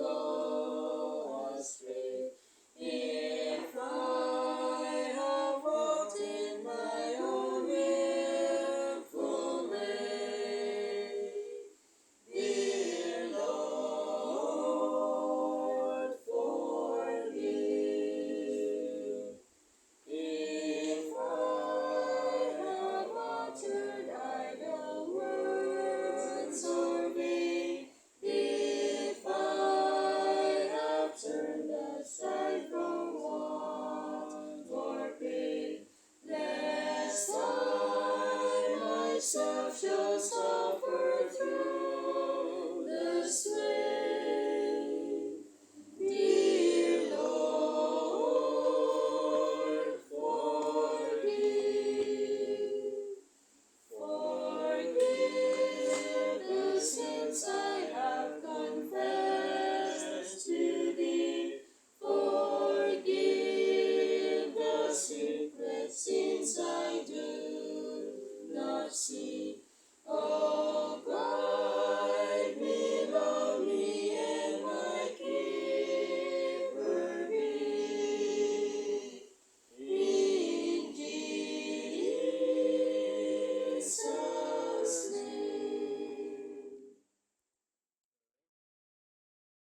go astray. If I have walked in my own willful way, dear Lord, forgive. If I have uttered idle words or vain, if I have turned aside from want or pain, lest I myself shall suffer through the sway. Dear Lord, forgive. Forgive the sins I have confessed to Thee. Forgive the secret sins I do not see.